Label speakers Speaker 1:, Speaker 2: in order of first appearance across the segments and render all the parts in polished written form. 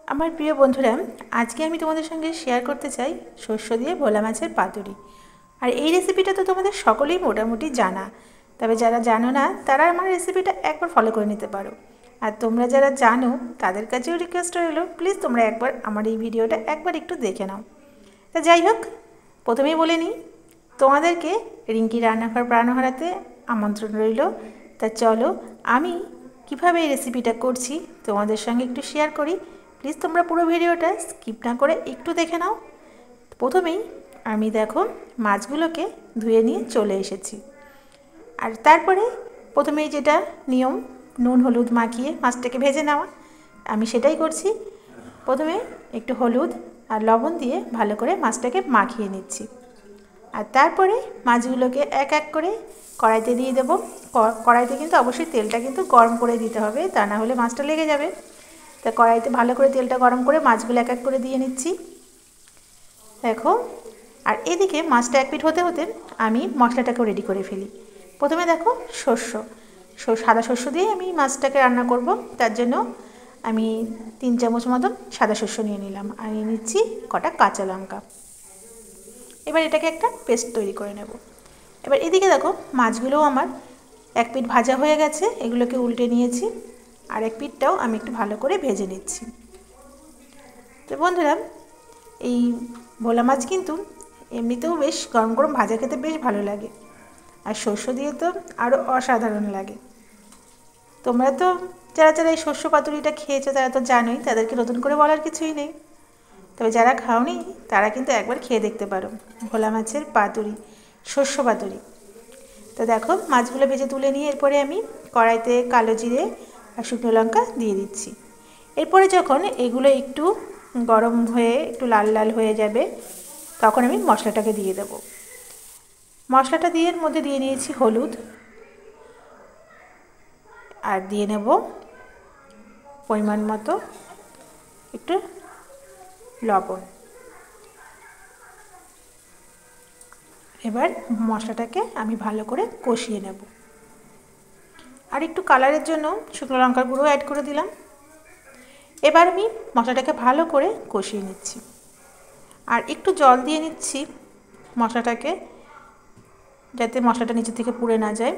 Speaker 1: আমার প্রিয় বন্ধুরা, আজকে আমি তোমাদের সঙ্গে শেয়ার করতে চাই শস্য দিয়ে ভোলা মাছের পাতুরি। আর এই রেসিপিটা তো তোমাদের সকলেই মোটামুটি জানা, তবে যারা জানো না তারা আমার রেসিপিটা একবার ফলো করে নিতে পারো। আর তোমরা যারা জানো তাদের কাছেও রিকোয়েস্ট রইল, প্লিজ তোমরা একবার আমার এই ভিডিওটা একবার একটু দেখে নাও। তা যাই হোক, প্রথমেই বলে নিই, তোমাদেরকে রিঙ্কি রান্নাঘর প্রাণ হারাতে আমন্ত্রণ রইল। তা চলো আমি কিভাবে এই রেসিপিটা করছি তোমাদের সঙ্গে একটু শেয়ার করি। প্লিজ তোমরা পুরো ভিডিওটা স্কিপ না করে একটু দেখে নাও। প্রথমেই আমি দেখো মাছগুলোকে ধুয়ে নিয়ে চলে এসেছি। আর তারপরে প্রথমেই যেটা নিয়ম, নুন হলুদ মাখিয়ে মাছটাকে ভেজে নেওয়া, আমি সেটাই করছি। প্রথমে একটু হলুদ আর লবণ দিয়ে ভালো করে মাছটাকে মাখিয়ে নিচ্ছি। আর তারপরে মাছগুলোকে এক এক করে কড়াইতে দিয়ে দেবো। কড়াইতে কিন্তু অবশ্যই তেলটা কিন্তু গরম করে দিতে হবে, তা না হলে মাছটা লেগে যাবে। তা কড়াইতে ভালো করে তেলটা গরম করে মাছগুলো এক এক করে দিয়ে নিচ্ছি দেখো। আর এদিকে মাছটা এক পিঠ হতে হতে আমি মশলাটাকেও রেডি করে ফেলি। প্রথমে দেখো সাদা শস্য দিয়ে আমি মাছটাকে রান্না করব, তার জন্য আমি 3 চামচ মতন সাদা শস্য নিয়ে নিলাম। আর নিয়ে নিচ্ছি কটা কাঁচা লঙ্কা। এবার এটাকে একটা পেস্ট তৈরি করে নেব। এবার এদিকে দেখো মাছগুলোও আমার এক পিঠ ভাজা হয়ে গেছে, এগুলোকে উল্টে নিয়েছি। আর এক পিঠটাও আমি একটু ভালো করে ভেজে নিচ্ছি। তো বন্ধুরা, এই ভোলা মাছ কিন্তু এমনিতেও বেশ গরম গরম ভাজা খেতে বেশ ভালো লাগে, আর শস্য দিয়ে তো আরও অসাধারণ লাগে। তোমরা তো যারা যারা এই শস্য পাতুরিটা খেয়েছো তারা তো জানোই, তাদেরকে নতুন করে বলার কিছুই নেই। তবে যারা খাওনি তারা কিন্তু একবার খেয়ে দেখতে পারো ভোলা মাছের পাতুরি, শস্য পাতুরি। তো দেখো মাছগুলো ভেজে তুলে নিয়ে এরপরে আমি কড়াইতে কালো জিরে আর শুকনো লঙ্কা দিয়ে দিচ্ছি। এরপরে যখন এগুলো একটু গরম হয়ে একটু লাল লাল হয়ে যাবে, তখন আমি মশলাটাকে দিয়ে দেব। মশলাটা দিয়ে এর মধ্যে দিয়ে নিয়েছি হলুদ, আর দিয়ে নেব পরিমাণ মতো একটু লবণ। এবার মশলাটাকে আমি ভালো করে কষিয়ে নেব। আর একটু কালারের জন্য শুকনো লঙ্কার গুঁড়ো অ্যাড করে দিলাম। এবার আমি মশলাটাকে ভালো করে কষিয়ে নিচ্ছি। আর একটু জল দিয়ে নিচ্ছি মশলাটাকে, যাতে মশলাটা নিচে থেকে পুড়ে না যায়।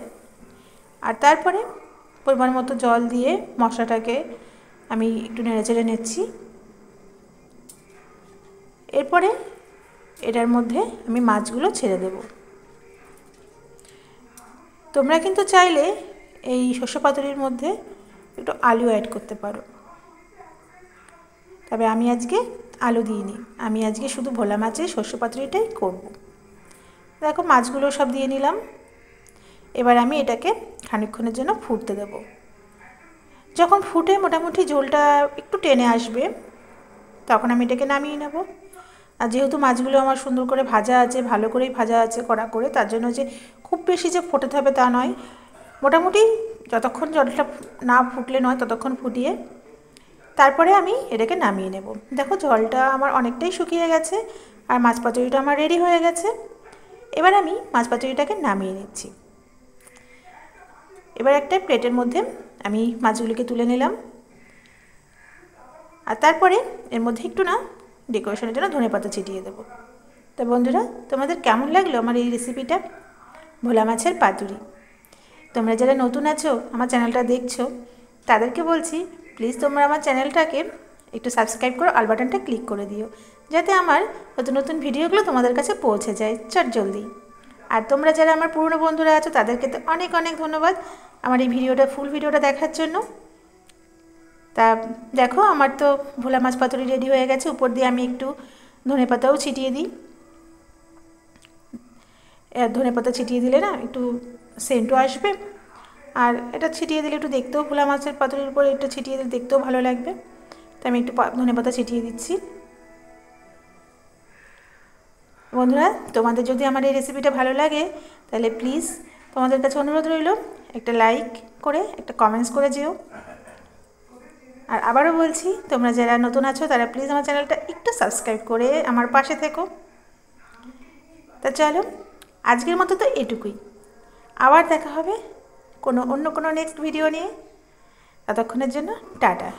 Speaker 1: আর তারপরে পরিমাণ মতো জল দিয়ে মশলাটাকে আমি একটু নেড়েচেড়ে নিচ্ছি। এরপরে এটার মধ্যে আমি মাছগুলো ছেড়ে দেব। তোমরা কিন্তু চাইলে এই শস্য পাতুরির মধ্যে একটু আলু অ্যাড করতে পারো, তবে আমি আজকে আলু দিইনি, আমি আজকে শুধু ভোলা মাছের শস্য পাতুরিটাই করব। দেখো মাছগুলো সব দিয়ে নিলাম। এবার আমি এটাকে খানিকক্ষণের জন্য ফুটতে দেব। যখন ফুটে মোটামুটি ঝোলটা একটু টেনে আসবে, তখন আমি এটাকে নামিয়ে নেব। আর যেহেতু মাছগুলো আমার সুন্দর করে ভাজা আছে, ভালো করেই ভাজা আছে কড়া করে, তার জন্য যে খুব বেশি যে ফোটাতে হবে তা নয়, মোটামুটি যতক্ষণ জলটা না ফুটলে নয় ততক্ষণ ফুটিয়ে তারপরে আমি এটাকে নামিয়ে নেব। দেখো জলটা আমার অনেকটাই শুকিয়ে গেছে, আর মাছ পাতুরিটা আমার রেডি হয়ে গেছে। এবার আমি মাছ পাতুরিটাকে নামিয়ে নিচ্ছি। এবার একটা প্লেটের মধ্যে আমি মাছগুলিকে তুলে নিলাম। আর তারপরে এর মধ্যে একটু ডেকোরেশনের জন্য ধনেপাতা ছিটিয়ে দেবো। তো বন্ধুরা, তোমাদের কেমন লাগলো আমার এই রেসিপিটা ভোলা মাছের পাতুরি? তোমরা যারা নতুন আছো আমার চ্যানেলটা দেখছো, তাদেরকে বলছি প্লিজ তোমরা আমার চ্যানেলটাকে একটু সাবস্ক্রাইব করো, অল বাটনটা ক্লিক করে দিও, যাতে আমার নতুন নতুন ভিডিওগুলো তোমাদের কাছে পৌঁছে যায় চটজলদি। আর তোমরা যারা আমার পুরনো বন্ধুরা আছো তাদেরকে তো অনেক অনেক ধন্যবাদ আমার এই ফুল ভিডিওটা দেখার জন্য। তা দেখো আমার তো ভোলা মাছ পাতুরি রেডি হয়ে গেছে। উপর দিয়ে আমি একটু ধনেপাতাও ছিটিয়ে দিই। ধনেপাতা ছিটিয়ে দিলে না একটু সেন্টও আসবে, আর এটা ছিটিয়ে দিলে একটু দেখতেও, ভোলা মাছের পাতুরির উপরে একটু ছিটিয়ে দিলে দেখতেও ভালো লাগবে। তো আমি একটু ধনেপাতা ছিটিয়ে দিচ্ছি। বন্ধুরা, তোমাদের যদি আমার এই রেসিপিটা ভালো লাগে তাহলে প্লিজ তোমাদের কাছে অনুরোধ রইল, একটা লাইক করে একটা কমেন্টস করে যেও। আর আবারও বলছি, তোমরা যারা নতুন আছো তারা প্লিজ আমার চ্যানেলটা একটু সাবস্ক্রাইব করে আমার পাশে থেকো। তা চলো আজকের মতো তো এটুকুই, আবার দেখা হবে অন্য কোনো নেক্সট ভিডিও নিয়ে। ততক্ষণের জন্য টাটা।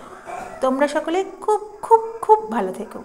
Speaker 1: তোমরা সকলে খুব খুব ভালো থেকো।